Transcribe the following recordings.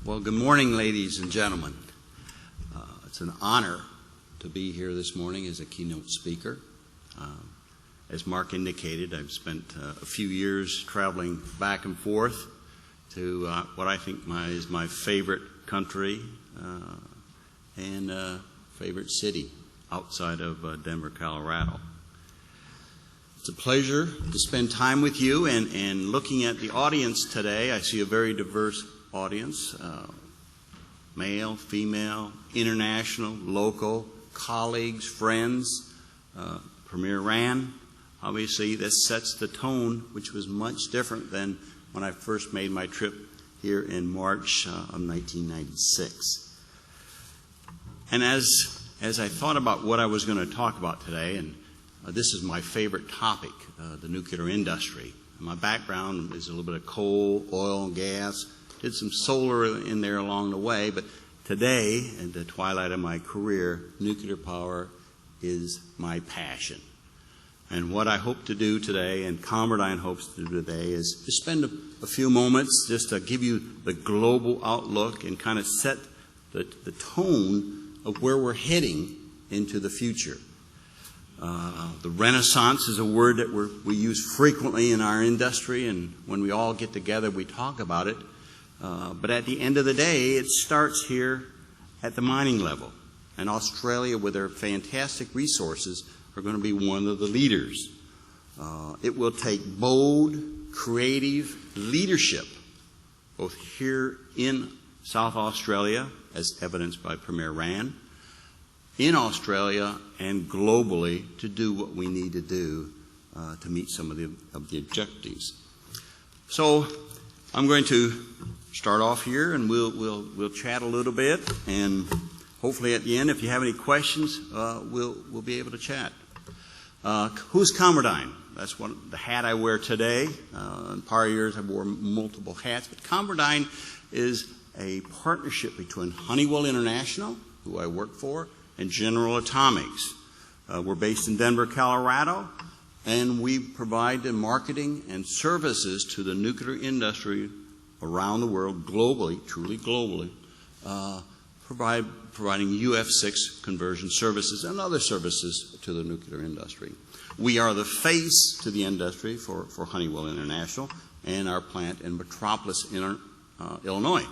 Well, good morning, ladies and gentlemen. It's an honor to be here this morning as a keynote speaker. As Mark indicated, I've spent a few years traveling back and forth to what I think is my favorite country and favorite city outside of Denver, Colorado. It's a pleasure to spend time with you, and looking at the audience today, I see a very diverse audience, male, female, international, local, colleagues, friends. Premier Rand, obviously this sets the tone, which was much different than when I first made my trip here in March of 1996. And as I thought about what I was going to talk about today, and this is my favorite topic, the nuclear industry. My background is a little bit of coal, oil, and gas. Did some solar in there along the way, but today, at the twilight of my career, nuclear power is my passion. And what I hope to do today, and ConverDyn hopes to do today, is to spend a few moments just to give you the global outlook and kind of set the tone of where we're heading into the future. The Renaissance is a word that we use frequently in our industry, and when we all get together, we talk about it. But at the end of the day, it starts here at the mining level. And Australia, with their fantastic resources, are going to be one of the leaders. It will take bold, creative leadership, both here in South Australia, as evidenced by Premier Rand, in Australia and globally, to do what we need to do to meet some of the objectives. So I'm going to start off here, and we'll chat a little bit, and hopefully at the end, if you have any questions, we'll be able to chat. Who's ConverDyn? That's the hat I wear today. In prior years, I wore multiple hats, but ConverDyn is a partnership between Honeywell International, who I work for, and General Atomics. We're based in Denver, Colorado, and we provide the marketing and services to the nuclear industry around the world, globally, truly globally, providing UF6 conversion services and other services to the nuclear industry. We are the face to the industry for Honeywell International and our plant in Metropolis, Illinois.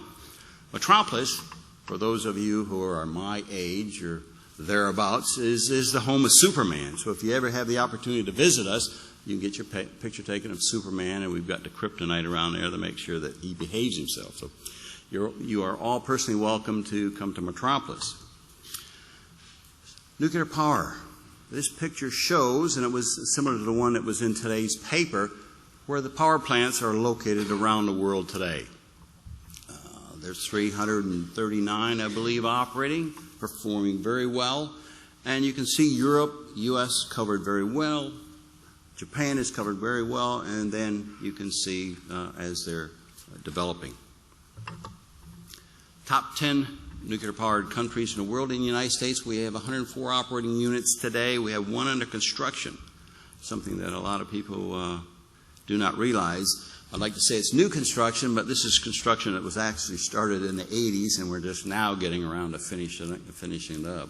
Metropolis, for those of you who are my age or thereabouts, is the home of Superman. So if you ever have the opportunity to visit us, you can get your picture taken of Superman, and we've got the kryptonite around there to make sure that he behaves himself. So you are all personally welcome to come to Metropolis. Nuclear power. This picture shows, and it was similar to the one that was in today's paper, where the power plants are located around the world today. There's 339, I believe, operating, performing very well. And you can see Europe, U.S. covered very well. Japan is covered very well, and then you can see as they're developing. Top 10 nuclear-powered countries in the world. In the United States, we have 104 operating units today. We have one under construction, something that a lot of people do not realize. I'd like to say it's new construction, but this is construction that was actually started in the 80s, and we're just now getting around to finishing it up.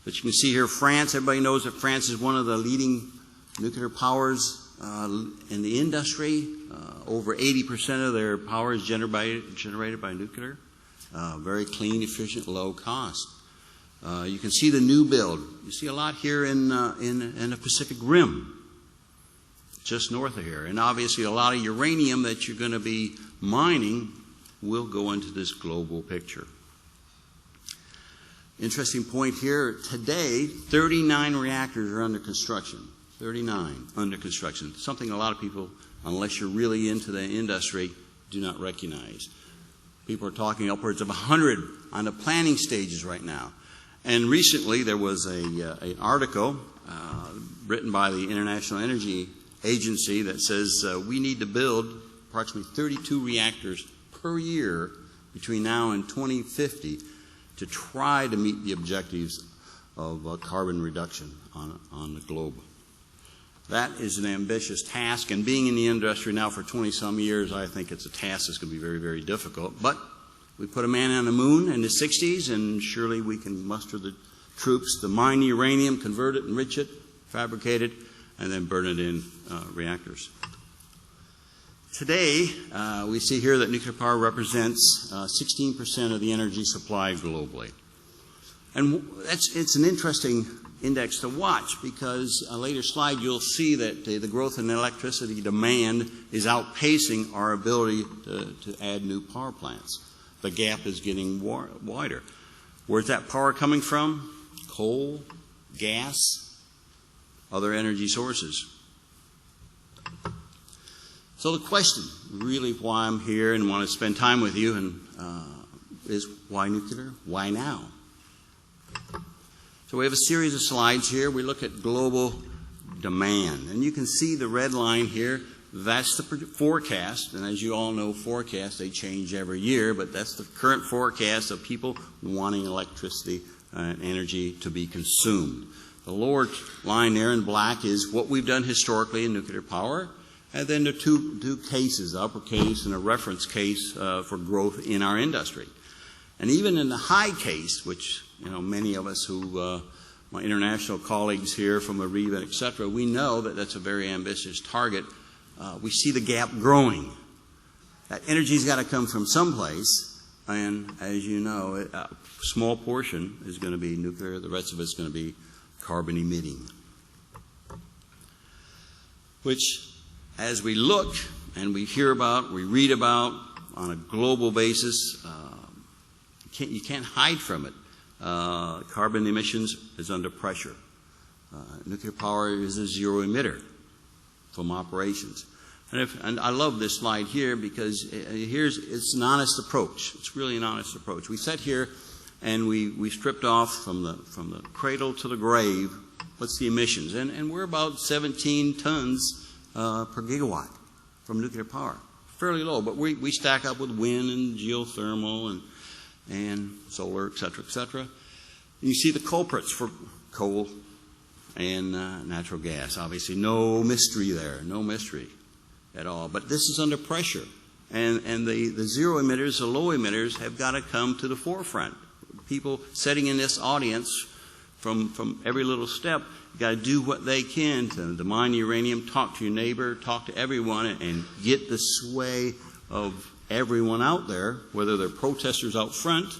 But you can see here France. Everybody knows that France is one of the leading nuclear powers in the industry. Over 80% of their power is generated by nuclear. Very clean, efficient, low cost. You can see the new build. You see a lot here in the Pacific Rim, just north of here. And obviously a lot of uranium that you're going to be mining will go into this global picture. Interesting point here. Today, 39 reactors are under construction. 39 under construction. Something a lot of people, unless you're really into the industry, do not recognize. People are talking upwards of 100 on the planning stages right now. And recently there was an article written by the International Energy Agency that says we need to build approximately 32 reactors per year between now and 2050 to try to meet the objectives of carbon reduction on the globe. That is an ambitious task, and being in the industry now for 20-some years, I think it's a task that's going to be very, very difficult. But We put a man on the moon in the 60s, and surely we can muster the troops to mine the uranium, convert it, enrich it, fabricate it, and then burn it in reactors. Today, we see here that nuclear power represents 16% of the energy supply globally. And it's an interesting index to watch, because a later slide you'll see that the growth in electricity demand is outpacing our ability to add new power plants. The gap is getting wider. Where's that power coming from? Coal, gas, other energy sources. So the question, really why I'm here and want to spend time with you, is why nuclear? Why now? So we have a series of slides here. We look at global demand. And you can see the red line here. That's the forecast. And as you all know, forecasts, they change every year. But that's the current forecast of people wanting electricity and energy to be consumed. The lower line there in black is what we've done historically in nuclear power. And then the two cases, the upper case and a reference case for growth in our industry. And even in the high case, which many of us who, my international colleagues here from AusIMM, et cetera, we know that that's a very ambitious target. We see the gap growing. That energy's got to come from someplace, and as you know, a small portion is going to be nuclear. The rest of it's going to be carbon emitting. Which, as we look and we hear about, we read about on a global basis, you can't hide from it. Carbon emissions is under pressure. Nuclear power is a zero emitter from operations. And I love this slide here because it's an honest approach. It's really an honest approach. We sat here and we stripped off from the cradle to the grave, what's the emissions? And we're about 17 tons per gigawatt from nuclear power. Fairly low, but we stack up with wind and geothermal and solar, et cetera, et cetera. And you see the culprits for coal and natural gas. Obviously, no mystery there, no mystery at all. But this is under pressure. And the zero emitters, the low emitters, have got to come to the forefront. People sitting in this audience from every little step got to do what they can to mine uranium, talk to your neighbor, talk to everyone, and get the sway of everyone out there, whether they're protesters out front,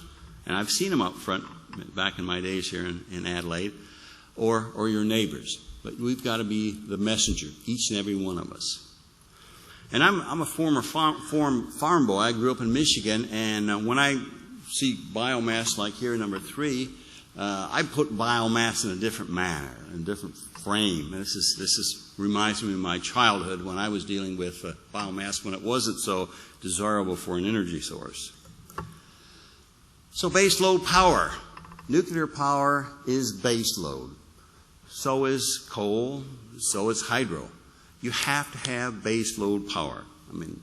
and I've seen them out front back in my days here in Adelaide, or your neighbors. But we've got to be the messenger, each and every one of us. And I'm a former farm boy. I grew up in Michigan, and when I see biomass like here, number 3, I put biomass in a different manner, in a different frame. This reminds me of my childhood when I was dealing with biomass when it wasn't so desirable for an energy source. So baseload power. Nuclear power is baseload. So is coal. So is hydro. You have to have baseload power. I mean,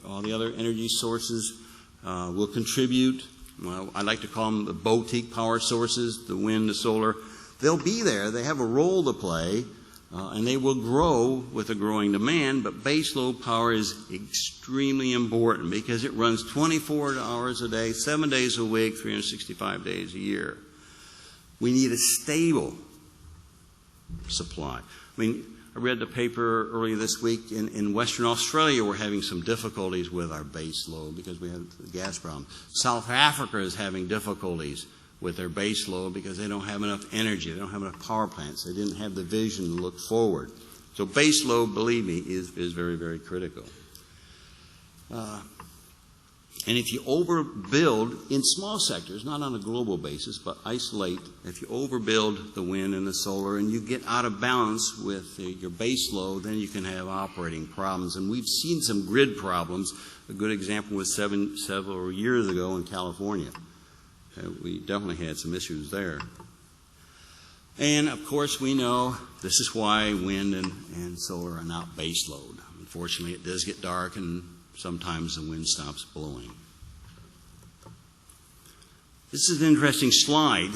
all the other energy sources will contribute. Well, I like to call them the boutique power sources, the wind, the solar. They'll be there. They have a role to play, and they will grow with a growing demand, but baseload power is extremely important because it runs 24 hours a day, 7 days a week, 365 days a year. We need a stable supply. I mean, I read the paper earlier this week in Western Australia we're having some difficulties with our base load because we have the gas problem. South Africa is having difficulties with their base load because they don't have enough energy. They don't have enough power plants. They didn't have the vision to look forward. So base load, believe me, is very, very critical. And if you overbuild in small sectors, not on a global basis, but isolate, if you overbuild the wind and the solar and you get out of balance with your base load, then you can have operating problems. And we've seen some grid problems. A good example was several years ago in California. We definitely had some issues there. And of course we know this is why wind and solar are not base load. Unfortunately, it does get dark and sometimes the wind stops blowing. This is an interesting slide,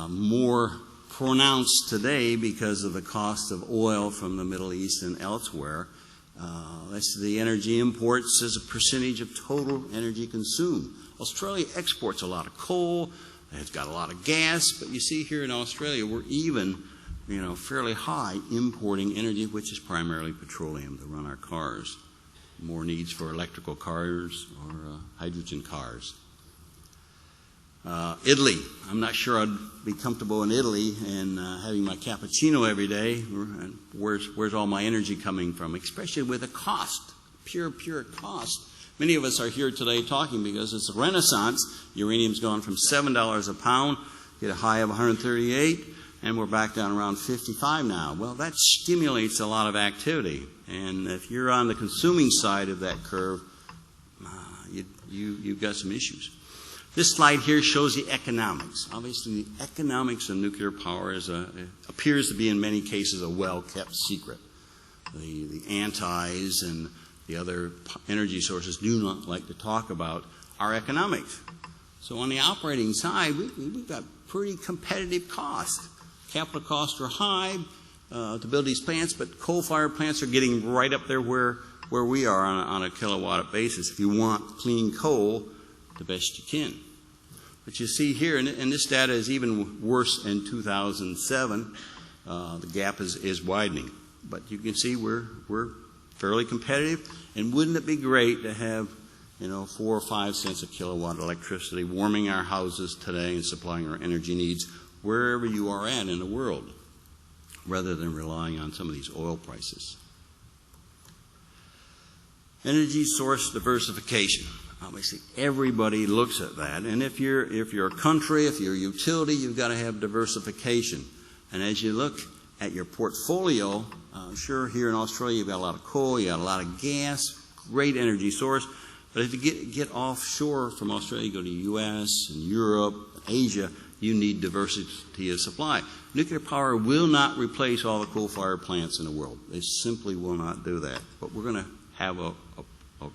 more pronounced today because of the cost of oil from the Middle East and elsewhere. That's the energy imports as a percentage of total energy consumed. Australia exports a lot of coal. It's got a lot of gas. But you see here in Australia, we're even, fairly high importing energy, which is primarily petroleum to run our cars. More needs for electrical cars or hydrogen cars. Italy. I'm not sure I'd be comfortable in Italy and having my cappuccino every day. Where's all my energy coming from? Especially with the cost, pure cost. Many of us are here today talking because it's a renaissance. Uranium's gone from $7 a pound, hit a high of 138, and we're back down around 55 now. Well, that stimulates a lot of activity. And if you're on the consuming side of that curve, you've got some issues. This slide here shows the economics. Obviously, the economics of nuclear power appears to be, in many cases, a well-kept secret. The antis and the other energy sources do not like to talk about our economics. So on the operating side, we've got pretty competitive costs. Capital costs are high to build these plants, but coal-fired plants are getting right up there where we are on a kilowatt basis. If you want clean coal, the best you can. But you see here, and this data is even worse in 2007, the gap is widening. But you can see we're fairly competitive, and wouldn't it be great to have 4 or 5 cents a kilowatt electricity warming our houses today and supplying our energy needs wherever you are at in the world, rather than relying on some of these oil prices. Energy source diversification. Obviously, everybody looks at that, and if you're a country, if you're a utility, you've got to have diversification. And as you look at your portfolio, sure, here in Australia, you've got a lot of coal, you've got a lot of gas, great energy source. But if you get offshore from Australia, you go to the U.S. and Europe, Asia, you need diversity of supply. Nuclear power will not replace all the coal-fired plants in the world. They simply will not do that. But we're going to have a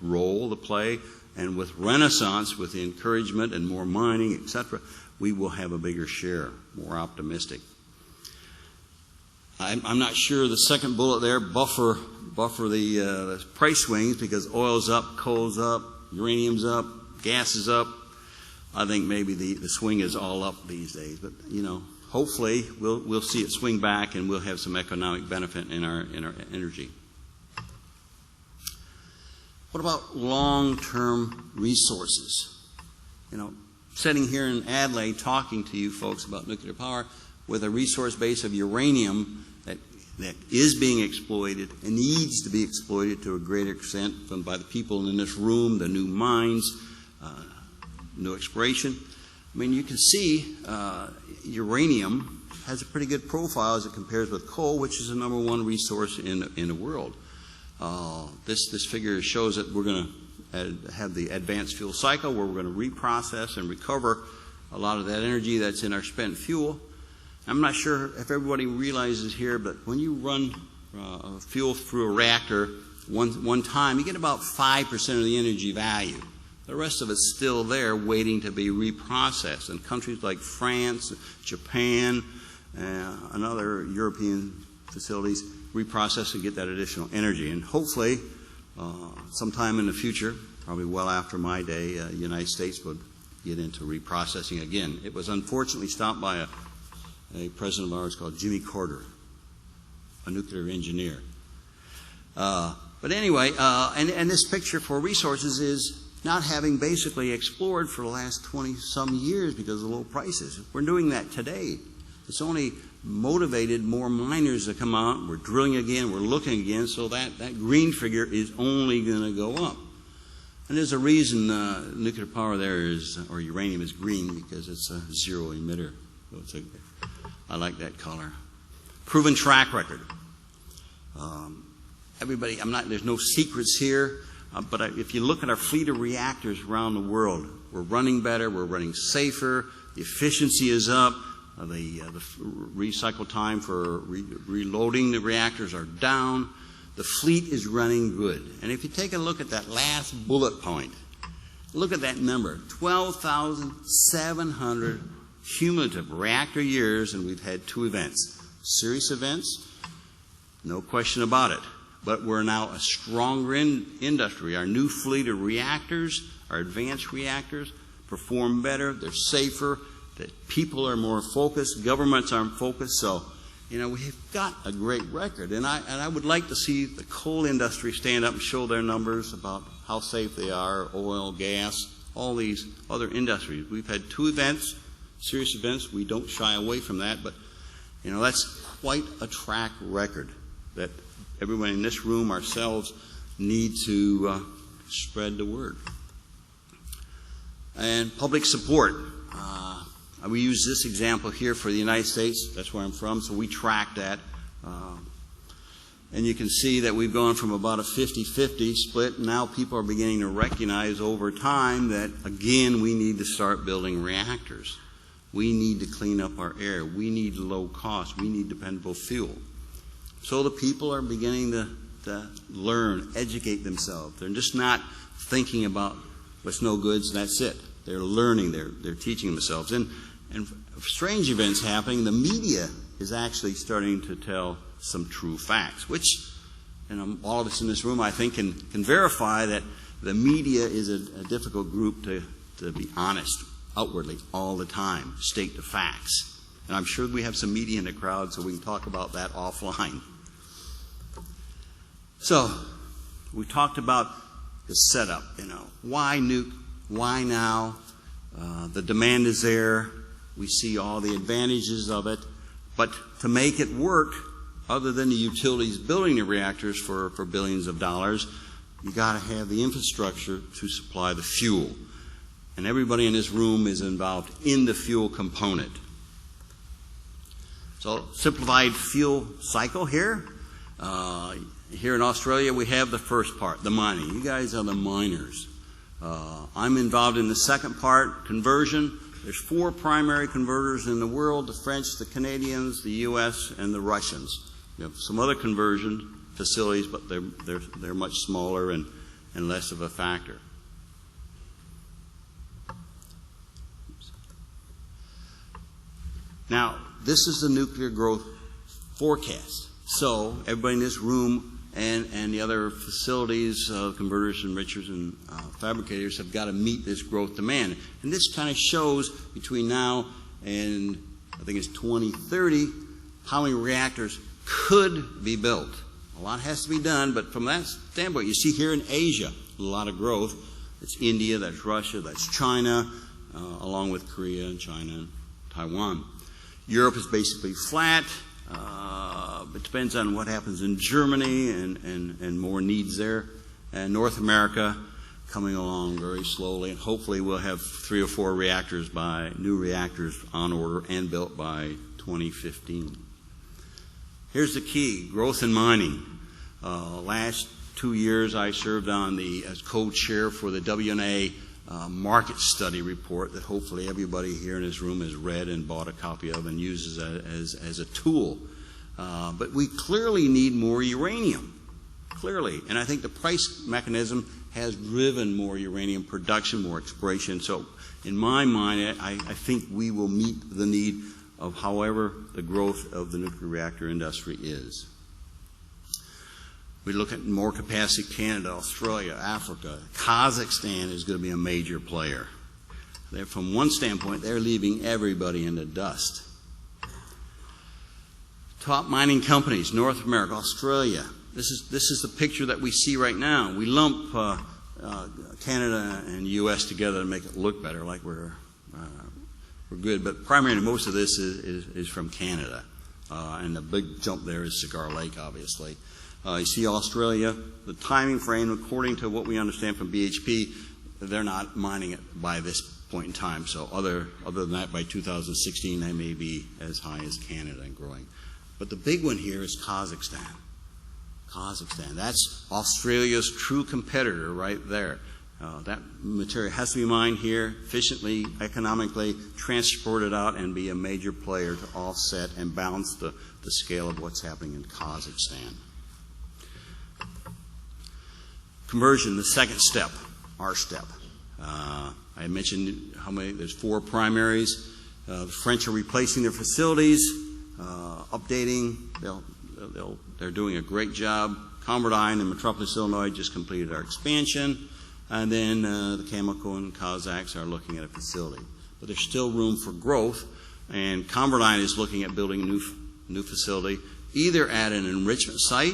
role to play, and with renaissance, with the encouragement and more mining, etc., we will have a bigger share, more optimistic. I'm not sure the second bullet there, buffer the price swings, because oil's up, coal's up, uranium's up, gas is up. I think maybe the swing is all up these days, but hopefully we'll see it swing back, and we'll have some economic benefit in our energy. What about long-term resources? Sitting here in Adelaide talking to you folks about nuclear power with a resource base of uranium that is being exploited and needs to be exploited to a greater extent by the people in this room, the new mines, new exploration. I mean, you can see uranium has a pretty good profile as it compares with coal, which is the #1 resource in the world. This figure shows that we're going to have the advanced fuel cycle, where we're going to reprocess and recover a lot of that energy that's in our spent fuel. I'm not sure if everybody realizes here, but when you run fuel through a reactor one time, you get about 5% of the energy value. The rest of it's still there waiting to be reprocessed. And countries like France, Japan, and other European facilities reprocess and get that additional energy. And hopefully, sometime in the future, probably well after my day, the United States would get into reprocessing again. It was unfortunately stopped by a president of ours called Jimmy Carter, a nuclear engineer. But anyway, and this picture for resources is not having basically explored for the last 20-some years because of low prices. We're doing that today. It's only motivated more miners to come out. We're drilling again. We're looking again. So that green figure is only going to go up. And there's a reason nuclear power there is, or uranium is green, because it's a zero emitter. So I like that color. Proven track record. Everybody, there's no secrets here. But if you look at our fleet of reactors around the world, we're running better, we're running safer, the efficiency is up, the recycle time for reloading the reactors are down, the fleet is running good. And if you take a look at that last bullet point, look at that number, 12,700 cumulative reactor years, and we've had 2 events. Serious events, no question about it. But we're now a stronger industry. Our new fleet of reactors, our advanced reactors, perform better, they're safer, that people are more focused, governments are focused. So, we've got a great record. And I would like to see the coal industry stand up and show their numbers about how safe they are, oil, gas, all these other industries. We've had 2 events, serious events. We don't shy away from that, but that's quite a track record that everyone in this room, ourselves, need to spread the word. And public support. We use this example here for the United States. That's where I'm from, so we track that. And you can see that we've gone from about a 50-50 split. Now people are beginning to recognize over time that, again, we need to start building reactors. We need to clean up our air. We need low cost. We need dependable fuel. So the people are beginning to learn, educate themselves. They're just not thinking about what's no goods and that's it. They're learning. They're teaching themselves. And strange events happening. The media is actually starting to tell some true facts, which all of us in this room, I think, can verify that the media is a difficult group to be honest outwardly all the time, state the facts. And I'm sure we have some media in the crowd, so we can talk about that offline. So we talked about the setup. Why nuke? Why now? The demand is there. We see all the advantages of it. But to make it work, other than the utilities building the reactors for billions of dollars, you got to have the infrastructure to supply the fuel. And everybody in this room is involved in the fuel component. So, simplified fuel cycle here. Here in Australia, we have the first part, the mining. You guys are the miners. I'm involved in the second part, conversion. There's 4 primary converters in the world: the French, the Canadians, the U.S., and the Russians. We have some other conversion facilities, but they're much smaller and less of a factor. Now, this is the nuclear growth forecast. So everybody in this room and the other facilities, converters, enrichers, and fabricators have got to meet this growth demand. And this kind of shows between now and I think it's 2030 how many reactors could be built. A lot has to be done, but from that standpoint, you see here in Asia a lot of growth. It's India, that's Russia, that's China, along with Korea and China and Taiwan. Europe is basically flat. It depends on what happens in Germany and more needs there. And North America coming along very slowly, and hopefully we'll have 3 or 4 new reactors on order and built by 2015. Here's the key, growth in mining. Last 2 years I served on as co-chair for the WNA market study report that hopefully everybody here in this room has read and bought a copy of and uses as a tool. But we clearly need more uranium, clearly. And I think the price mechanism has driven more uranium production, more exploration. So in my mind, I think we will meet the need of however the growth of the nuclear reactor industry is. We look at more capacity: Canada, Australia, Africa. Kazakhstan is going to be a major player. From one standpoint, they're leaving everybody in the dust. Top mining companies: North America, Australia. This is the picture that we see right now. We lump Canada and U.S. together to make it look better, like we're good. But primarily, most of this is from Canada, and the big jump there is Cigar Lake, obviously. You see Australia, the timing frame, according to what we understand from BHP, they're not mining it by this point in time. So other than that, by 2016, they may be as high as Canada and growing. But the big one here is Kazakhstan. That's Australia's true competitor right there. That material has to be mined here efficiently, economically, transported out, and be a major player to offset and balance the scale of what's happening in Kazakhstan. Conversion, the second step, our step. I mentioned how many, there's 4 primaries. The French are replacing their facilities, updating. They're doing a great job. ConverDyn in Metropolis, Illinois just completed our expansion. And then the chemical and Kazakhs are looking at a facility. But there's still room for growth, and ConverDyn is looking at building a new facility, either at an enrichment site,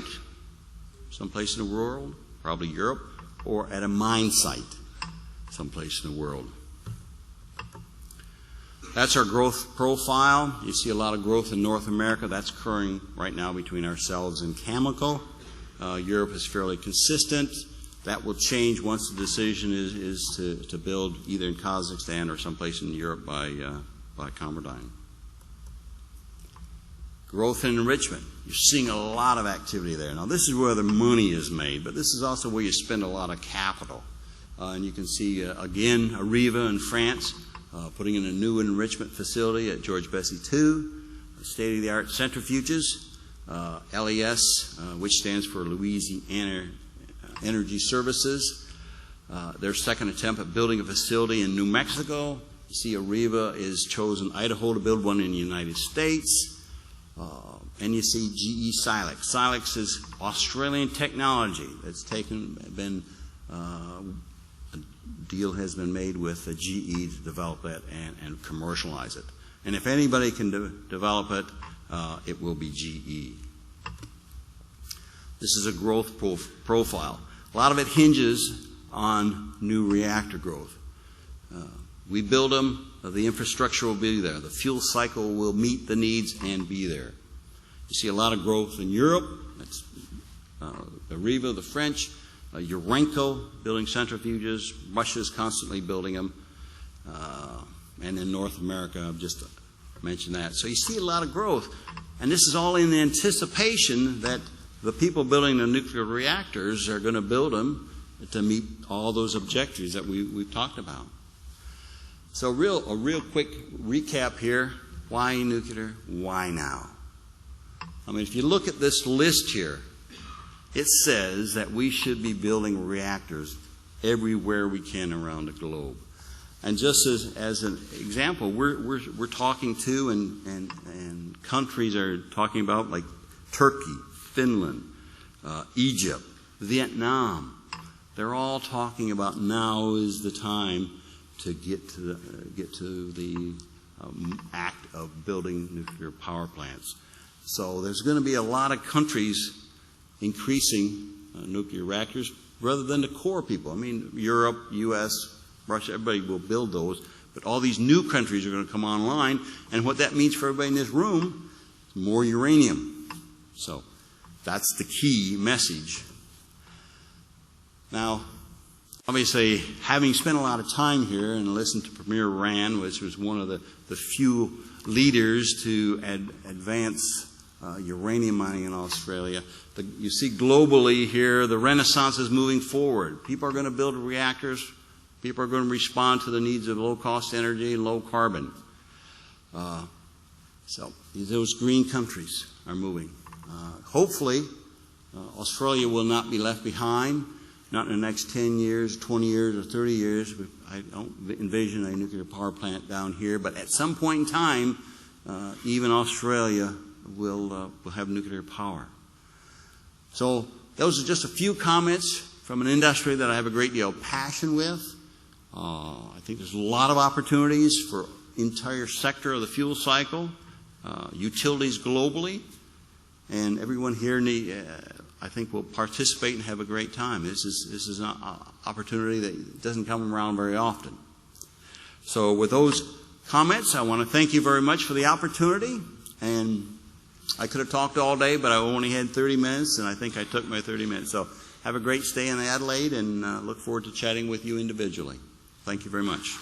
someplace in the world, probably Europe, or at a mine site, someplace in the world. That's our growth profile. You see a lot of growth in North America. That's occurring right now between ourselves and chemical. Europe is fairly consistent. That will change once the decision is to build either in Kazakhstan or someplace in Europe by ConverDyn. Growth and enrichment. You're seeing a lot of activity there. Now, this is where the money is made, but this is also where you spend a lot of capital. And you can see, again, Arriva in France putting in a new enrichment facility at George Bessie 2, state-of-the-art centrifuges, LES, which stands for Louisiana Energy Services. Their second attempt at building a facility in New Mexico. You see Arriva is chosen Idaho to build one in the United States. And you see GE Silex. Silex is Australian technology that's a deal has been made with GE to develop that and commercialize it. And if anybody can develop it, it will be GE. This is a growth profile. A lot of it hinges on new reactor growth. We build them, the infrastructure will be there. The fuel cycle will meet the needs and be there. You see a lot of growth in Europe. That's Arriva, the French. Urenco building centrifuges. Russia's constantly building them. And in North America, I've just mentioned that. So you see a lot of growth. And this is all in anticipation that the people building the nuclear reactors are going to build them to meet all those objectives that we've talked about. So a real quick recap here. Why nuclear? Why now? I mean, if you look at this list here, it says that we should be building reactors everywhere we can around the globe. And just as an example, we're talking to and countries are talking about like Turkey, Finland, Egypt, Vietnam. They're all talking about now is the time to get to the act of building nuclear power plants. So there's going to be a lot of countries increasing nuclear reactors rather than the core people. I mean, Europe, U.S., Russia, everybody will build those. But all these new countries are going to come online. And what that means for everybody in this room is more uranium. So that's the key message. Now, obviously, having spent a lot of time here and listened to Premier Rand, which was one of the few leaders to advance uranium mining in Australia, you see globally here the renaissance is moving forward. People are going to build reactors. People are going to respond to the needs of low-cost energy and low carbon. So those green countries are moving. Hopefully, Australia will not be left behind. Not in the next 10 years, 20 years, or 30 years. I don't envision a nuclear power plant down here, but at some point in time, even Australia will have nuclear power. So those are just a few comments from an industry that I have a great deal of passion with. I think there's a lot of opportunities for entire sector of the fuel cycle, utilities globally, and everyone here I think will participate and have a great time. This is an opportunity that doesn't come around very often. So with those comments, I want to thank you very much for the opportunity. And I could have talked all day, but I only had 30 minutes, and I think I took my 30 minutes. So have a great stay in Adelaide, and look forward to chatting with you individually. Thank you very much.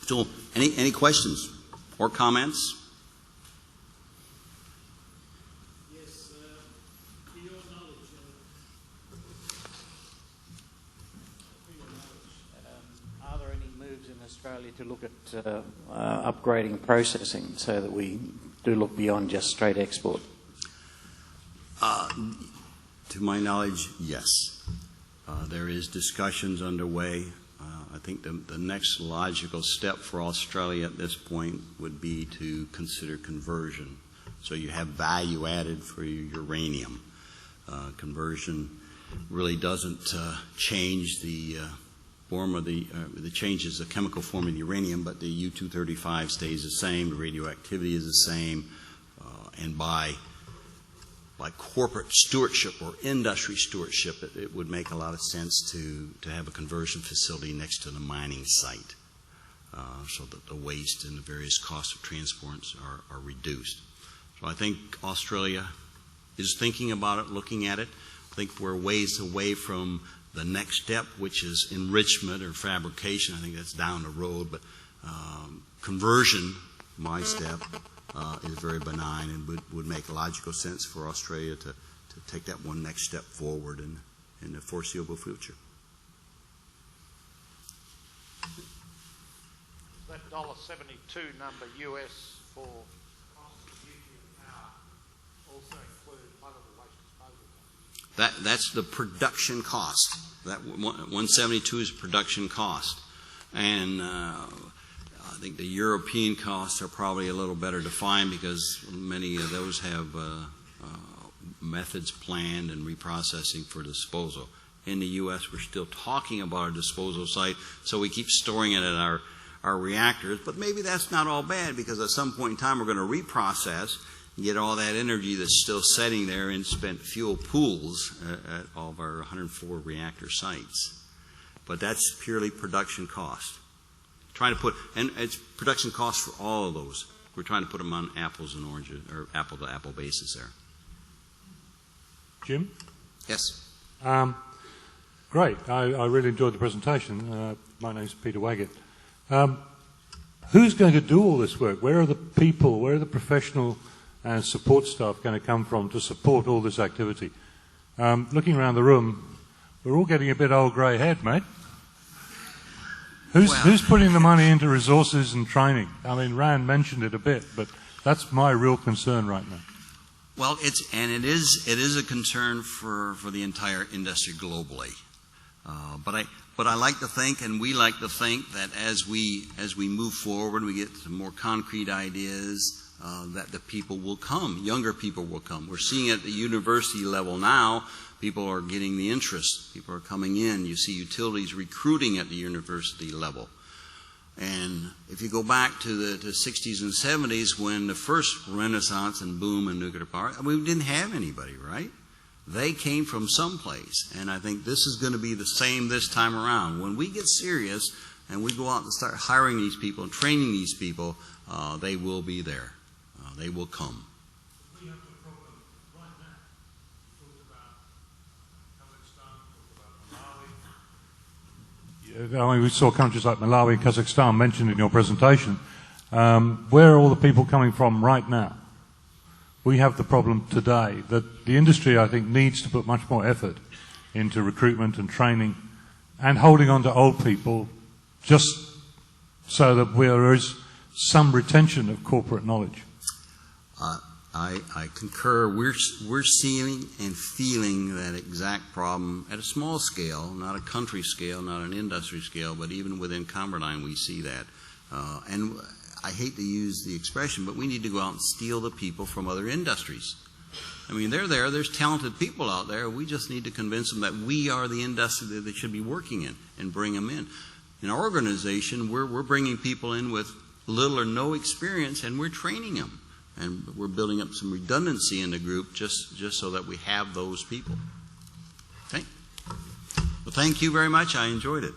So, any questions or comments? Yes, to your knowledge, are there any moves in Australia to look at upgrading processing so that we do look beyond just straight export? To my knowledge, yes. There is discussions underway I think the next logical step for Australia at this point would be to consider conversion. So you have value added for your uranium. Conversion really doesn't change the form of the changes the chemical form of the uranium, but the U-235 stays the same, the radioactivity is the same, and by corporate stewardship or industry stewardship, it would make a lot of sense to have a conversion facility next to the mining site, so that the waste and the various costs of transports are reduced. So I think Australia is thinking about it, looking at it. I think we're ways away from the next step, which is enrichment or fabrication. I think that's down the road, but conversion, my step, is very benign and would make logical sense for Australia to take that one next step forward in the foreseeable future. That $1.72 number US for cost of nuclear power also include one of the waste disposal costs? That's the production cost. That 172 is production cost, and I think the European costs are probably a little better defined because many of those have methods planned and reprocessing for disposal. In the U.S., we're still talking about a disposal site, so we keep storing it at our reactors. But maybe that's not all bad, because at some point in time we're going to reprocess and get all that energy that's still sitting there in spent fuel pools at all of our 104 reactor sites. But that's purely production cost. Trying to put, and it's production costs for all of those. We're trying to put them on apples and oranges, or apple-to-apple basis there. Jim? Yes. Great. I really enjoyed the presentation. My name's Peter Waggett. Who's going to do all this work? Where are the people, where are the professional and support staff going to come from to support all this activity? Looking around the room, we're all getting a bit old grey-haired, mate. Who's putting the money into resources and training? I mean, Rand mentioned it a bit, but that's my real concern right now. Well, it is a concern for the entire industry globally. But I like to think, and we like to think, that as we move forward, we get some more concrete ideas, that the people will come, younger people will come. We're seeing it at the university level now. People are getting the interest. People are coming in. You see utilities recruiting at the university level. And if you go back to the 60s and 70s, when the first renaissance and boom in nuclear power, we didn't have anybody, right? They came from someplace. And I think this is going to be the same this time around. When we get serious and we go out and start hiring these people and training these people, they will be there. They will come. We have the problem right now. Talked about Kazakhstan, talked about Malawi. I mean, we saw countries like Malawi and Kazakhstan mentioned in your presentation. Where are all the people coming from right now? We have the problem today that the industry, I think, needs to put much more effort into recruitment and training and holding on to old people, just so that there is some retention of corporate knowledge. I concur. We're seeing and feeling that exact problem at a small scale, not a country scale, not an industry scale, but even within ConverDyn we see that. And I hate to use the expression, but we need to go out and steal the people from other industries. I mean, they're there. There's talented people out there. We just need to convince them that we are the industry that they should be working in and bring them in. In our organization, we're bringing people in with little or no experience, and we're training them. And we're building up some redundancy in the group just so that we have those people. Okay? Well, thank you very much. I enjoyed it.